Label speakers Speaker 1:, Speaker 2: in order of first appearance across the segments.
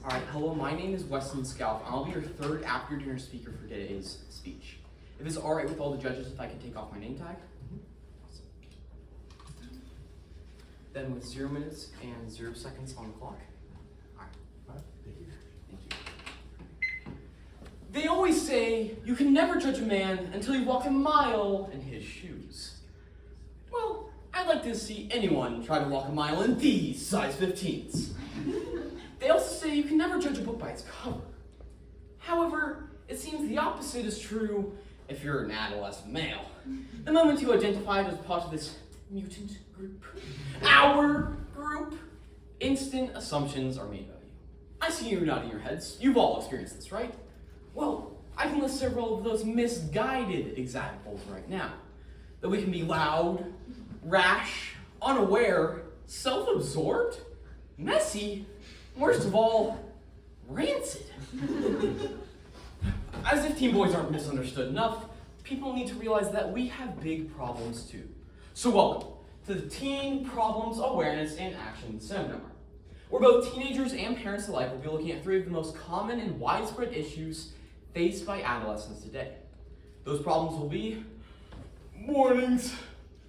Speaker 1: Alright, hello, my name is Westin Scalph, and I'll be your third after dinner speaker for today's speech. If it's alright with all the judges, if I can take off my name tag. Awesome. Then with 0 minutes and 0 seconds on the clock. Alright. Thank you. They always say you can never judge a man until you walk a mile in his shoes. Well, I'd like to see anyone try to walk a mile in these size 15s. They also say you can never judge a book by its cover. However, it seems the opposite is true if you're an adolescent male. The moment you identify as part of this mutant group, our group, instant assumptions are made of you. I see you nodding your heads. You've all experienced this, right? Well, I can list several of those misguided examples right now. That we can be loud, rash, unaware, self-absorbed, messy, worst of all, rancid. As if teen boys aren't misunderstood enough, people need to realize that we have big problems too. So welcome to the Teen Problems Awareness and Action Seminar, where both teenagers and parents alike will be looking at 3 of the most common and widespread issues faced by adolescents today. Those problems will be warnings,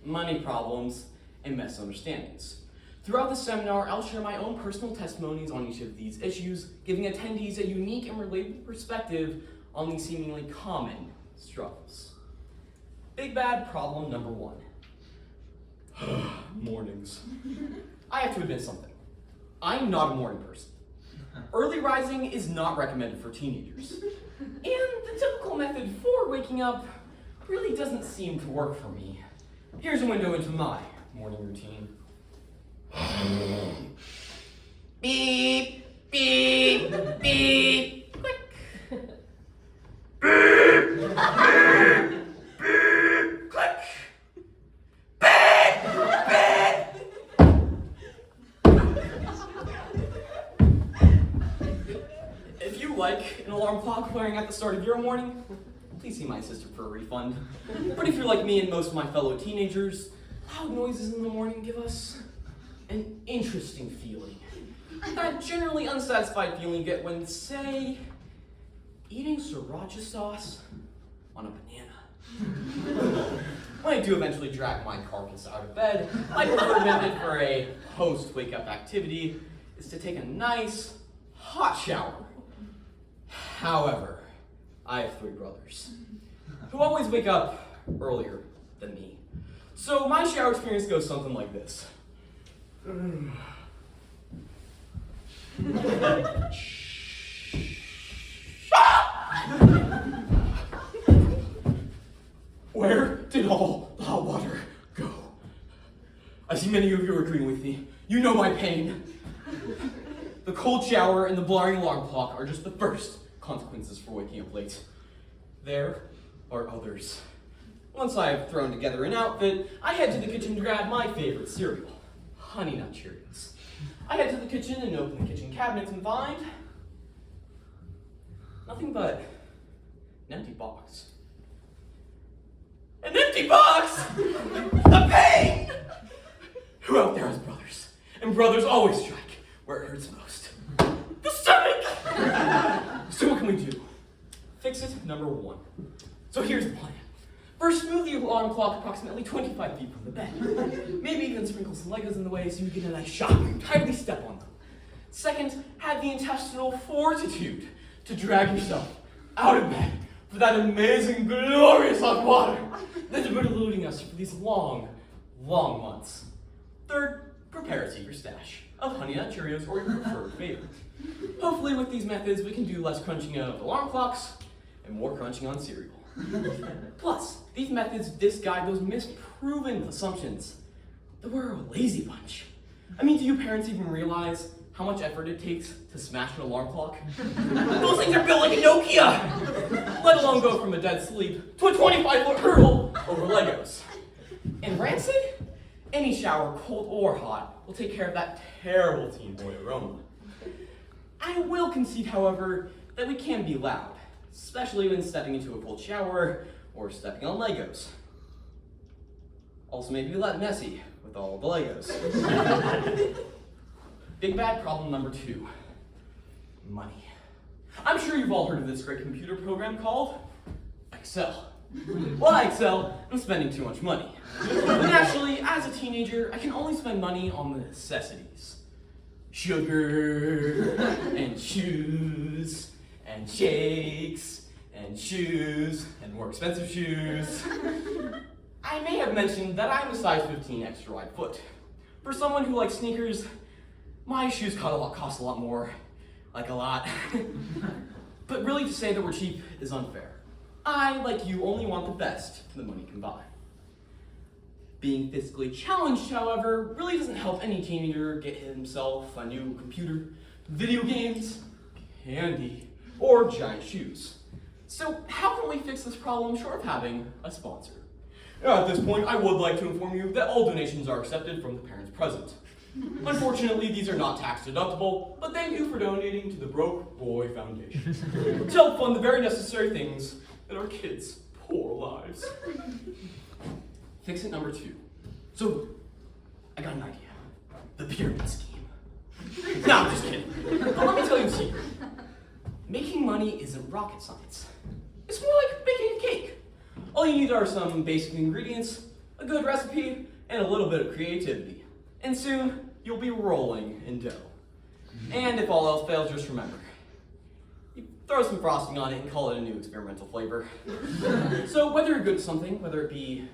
Speaker 1: money problems, and misunderstandings. Throughout the seminar, I'll share my own personal testimonies on each of these issues, giving attendees a unique and relatable perspective on these seemingly common struggles. Big bad problem number 1. Mornings. I have to admit something. I'm not a morning person. Early rising is not recommended for teenagers. And the typical method for waking up really doesn't seem to work for me. Here's a window into my morning routine. Beep, beep, beep, click. Beep, beep, beep, click. Beep, beep. If you like an alarm clock blaring at the start of your morning, please see my sister for a refund. But if you're like me and most of my fellow teenagers, loud noises in the morning give us an interesting feeling. That generally unsatisfied feeling you get when, say, eating sriracha sauce on a banana. When I do eventually drag my carcass out of bed, my preferred method for a post-wake-up activity is to take a nice, hot shower. However, I have 3 brothers who always wake up earlier than me. So my shower experience goes something like this. Where did all the hot water go? I see many of you are agreeing with me. You know my pain. The cold shower and the blaring alarm clock are just the first consequences for waking up late. There are others. Once I've thrown together an outfit, I head to the kitchen to grab my favorite cereal, Honey Nut Cheerios. I head to the kitchen and open the kitchen cabinets and find nothing but an empty box. An empty box! The pain! Who out there has brothers? And brothers always strike where it hurts most. The stomach! So what can we do? Fix it, number 1. So here's the plan. First, move the alarm clock approximately 25 feet from the bed. Maybe even sprinkle some Legos in the way so you get a nice shock and you tightly step on them. Second, have the intestinal fortitude to drag yourself out of bed for that amazing, glorious hot water that's been eluding us for these long, long months. Third, prepare a secret stash of Honey Nut Cheerios or your preferred favorite. Hopefully with these methods we can do less crunching of alarm clocks and more crunching on cereal. Plus, these methods disguise those misproven assumptions that we're a lazy bunch. I mean, do you parents even realize how much effort it takes to smash an alarm clock? Those things are built like a Nokia! Let alone go from a dead sleep to a 25-foot hurdle over Legos. And rancid? Any shower, cold or hot, will take care of that terrible teen boy aroma. I will concede, however, that we can be loud, especially when stepping into a cold shower or stepping on Legos. Also maybe a lot messy with all the Legos. Big bad problem number 2. money. I'm sure you've all heard of this great computer program called Excel. Well, I excel in spending too much money. But naturally, as a teenager, I can only spend money on the necessities. Sugar, and shoes, and shakes, and shoes, and more expensive shoes. I may have mentioned that I'm a size 15 extra wide foot. For someone who likes sneakers, my shoes cost a lot more. Like a lot. But really to say that we're cheap is unfair. I, like you, only want the best the money can buy. Being physically challenged, however, really doesn't help any teenager get himself a new computer, video games, candy, or giant shoes. So how can we fix this problem short of having a sponsor? At this point, I would like to inform you that all donations are accepted from the parents present. Unfortunately, these are not tax deductible, but thank you for donating to the Broke Boy Foundation to help fund the very necessary things in our kids' poor lives. Fix it number 2. So, I got an idea. The pyramid scheme. No, I'm just kidding. But let me tell you a secret. Making money isn't rocket science. It's more like baking a cake. All you need are some basic ingredients, a good recipe, and a little bit of creativity. And soon, you'll be rolling in dough. And if all else fails, just remember, you throw some frosting on it and call it a new experimental flavor. So whether you're good at something, whether it be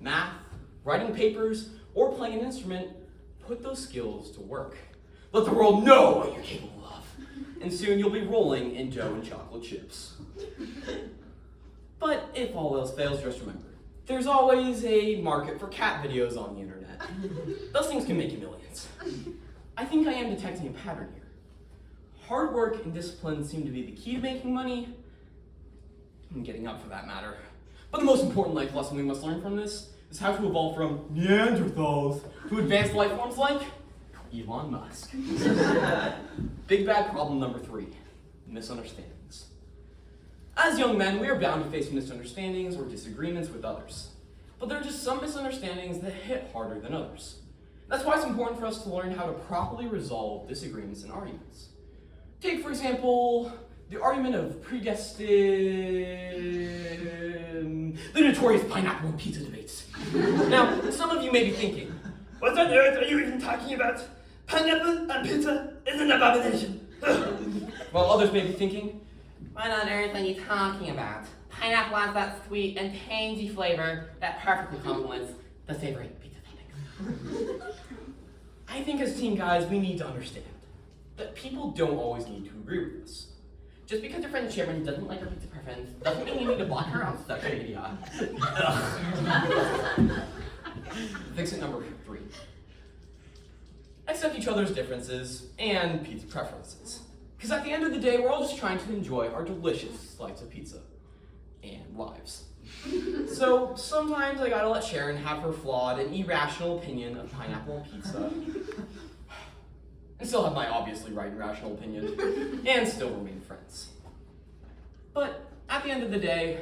Speaker 1: math, writing papers, or playing an instrument, put those skills to work. Let the world know what you're capable of. And soon you'll be rolling in dough and chocolate chips. But if all else fails, just remember, there's always a market for cat videos on the internet. Those things can make you millions. I think I am detecting a pattern here. Hard work and discipline seem to be the key to making money, and getting up for that matter. But the most important life lesson we must learn from this is how to evolve from Neanderthals to advanced life forms like Elon Musk. Big bad problem number 3, misunderstandings. As young men, we are bound to face misunderstandings or disagreements with others. But there are just some misunderstandings that hit harder than others. That's why it's important for us to learn how to properly resolve disagreements and arguments. Take, for example, the argument of the notorious pineapple and pizza debates. Now, some of you may be thinking, what on earth are you even talking about? Pineapple and pizza is an abomination. While others may be thinking, what on earth are you talking about? Pineapple has that sweet and tangy flavor that perfectly complements the savory pizza topping. I think as teen guys, we need to understand that people don't always need to agree with us. Just because your friend Sharon doesn't like her pizza preference doesn't mean you need to block her on social media. Fix it number 3. Accept each other's differences and pizza preferences. Because at the end of the day, we're all just trying to enjoy our delicious slice of pizza and lives. So sometimes I gotta let Sharon have her flawed and irrational opinion of pineapple and pizza, and still have my obviously right and rational opinion, and still remain friends. But at the end of the day,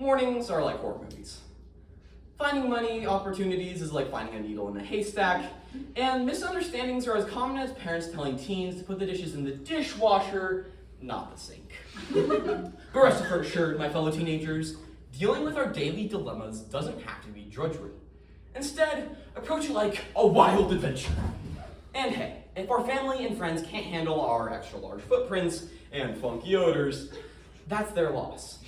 Speaker 1: mornings are like horror movies. Finding money opportunities is like finding a needle in a haystack, and misunderstandings are as common as parents telling teens to put the dishes in the dishwasher, not the sink. But rest assured, my fellow teenagers, dealing with our daily dilemmas doesn't have to be drudgery. Instead, approach it like a wild adventure. And hey, if our family and friends can't handle our extra large footprints and funky odors, that's their loss.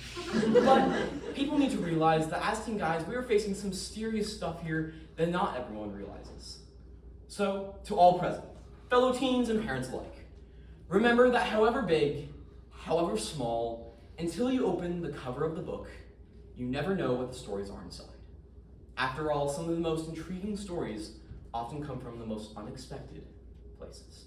Speaker 1: But people need to realize that as teen guys, we are facing some serious stuff here that not everyone realizes. So, to all present, fellow teens and parents alike, remember that however big, however small, until you open the cover of the book, you never know what the stories are inside. After all, some of the most intriguing stories often come from the most unexpected places.